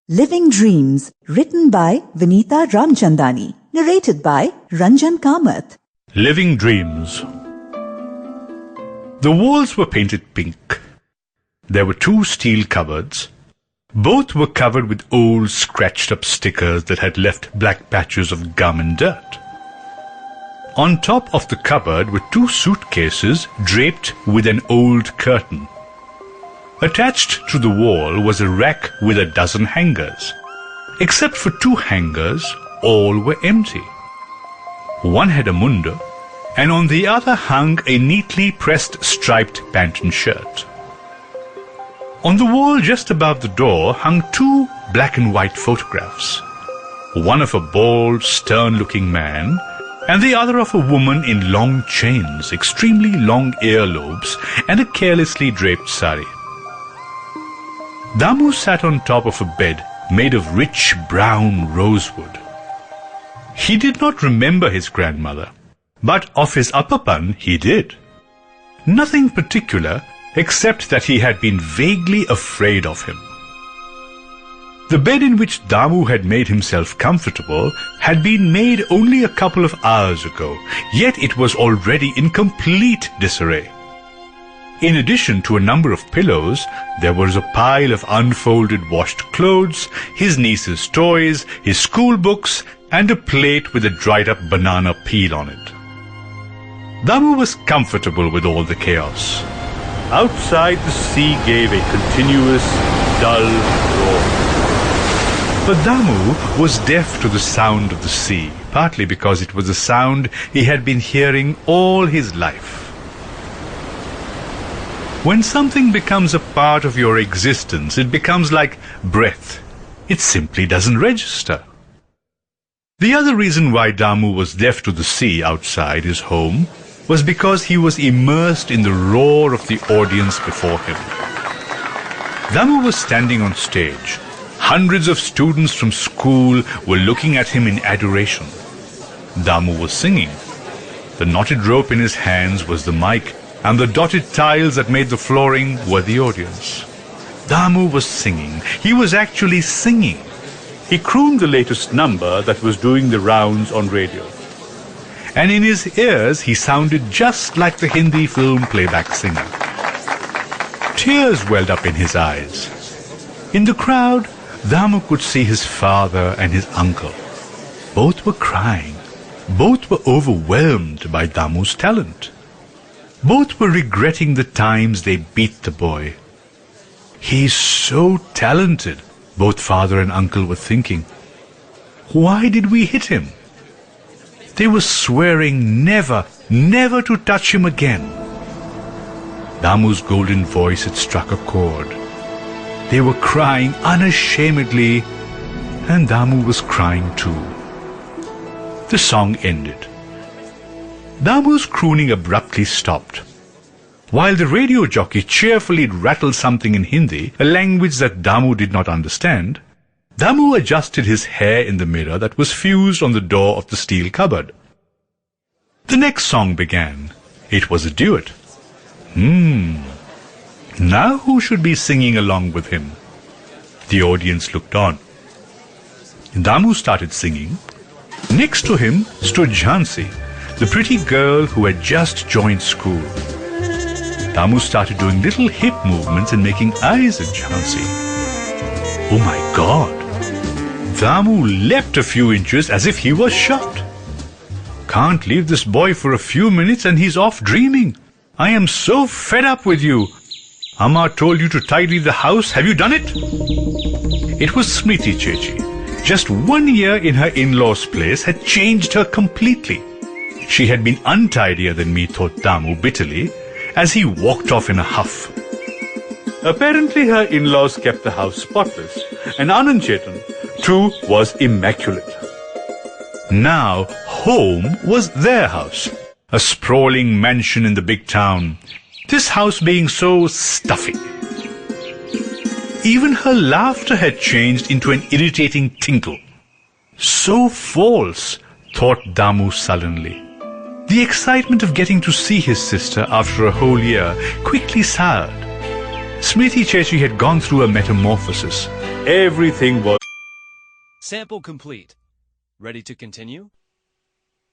Living Dreams, written by Vinitha Ramchandani, narrated by Ranjan Kamath. Living Dreams. The walls were painted pink. There were 2 steel cupboards. Both were covered with old scratched-up stickers that had left black patches of gum and dirt. On top of the cupboard were 2 suitcases draped with an old curtain. Attached to the wall was a rack with a dozen hangers. Except for 2 hangers, all were empty. One had a mundo, and on the other hung a neatly pressed striped pant and shirt. On the wall just above the door hung 2 black and white photographs, one of a bald, stern-looking man, and the other of a woman in long chains, extremely long earlobes, and a carelessly draped sari. Damu sat on top of a bed made of rich brown rosewood. He did not remember his grandmother, but of his appapan he did. Nothing particular, except that he had been vaguely afraid of him. The bed in which Damu had made himself comfortable had been made only a couple of hours ago, yet it was already in complete disarray. In addition to a number of pillows, there was a pile of unfolded washed clothes, his niece's toys, his school books, and a plate with a dried-up banana peel on it. Damu was comfortable with all the chaos. Outside, the sea gave a continuous, dull roar. But Damu was deaf to the sound of the sea, partly because it was a sound he had been hearing all his life. When something becomes a part of your existence, it becomes like breath. It simply doesn't register. The other reason why Damu was deaf to the sea outside his home was because he was immersed in the roar of the audience before him. Damu was standing on stage. Hundreds of students from school were looking at him in adoration. Damu was singing. The knotted rope in his hands was the mic, and the dotted tiles that made the flooring were the audience. Damu was singing. He was actually singing. He crooned the latest number that was doing the rounds on radio. And in his ears he sounded just like the Hindi film playback singer. Tears welled up in his eyes. In the crowd, Damu could see his father and his uncle. Both were crying. Both were overwhelmed by Damu's talent. Both were regretting the times they beat the boy. He's so talented, both father and uncle were thinking. Why did we hit him? They were swearing never, never to touch him again. Damu's golden voice had struck a chord. They were crying unashamedly, and Damu was crying too. The song ended. Damu's crooning abruptly stopped. While the radio jockey cheerfully rattled something in Hindi, a language that Damu did not understand, Damu adjusted his hair in the mirror that was fused on the door of the steel cupboard. The next song began. It was a duet. Now who should be singing along with him? The audience looked on. Damu started singing. Next to him stood Jhansi, the pretty girl who had just joined school. Damu started doing little hip movements and making eyes at Jhansi. Oh my God! Damu leapt a few inches as if he was shot. Can't leave this boy for a few minutes and he's off dreaming. I am so fed up with you. Amma told you to tidy the house. Have you done it? It was Smriti Chechi. Just 1 year in her in-laws' place had changed her completely. She had been untidier than me, thought Damu bitterly, as he walked off in a huff. Apparently her in-laws kept the house spotless, and Anand Chetan, too, was immaculate. Now, home was their house, a sprawling mansion in the big town, this house being so stuffy. Even her laughter had changed into an irritating tinkle. So false, thought Damu sullenly. The excitement of getting to see his sister after a whole year quickly soured. Smriti Chechi had gone through a metamorphosis. Everything was... Sample complete. Ready to continue?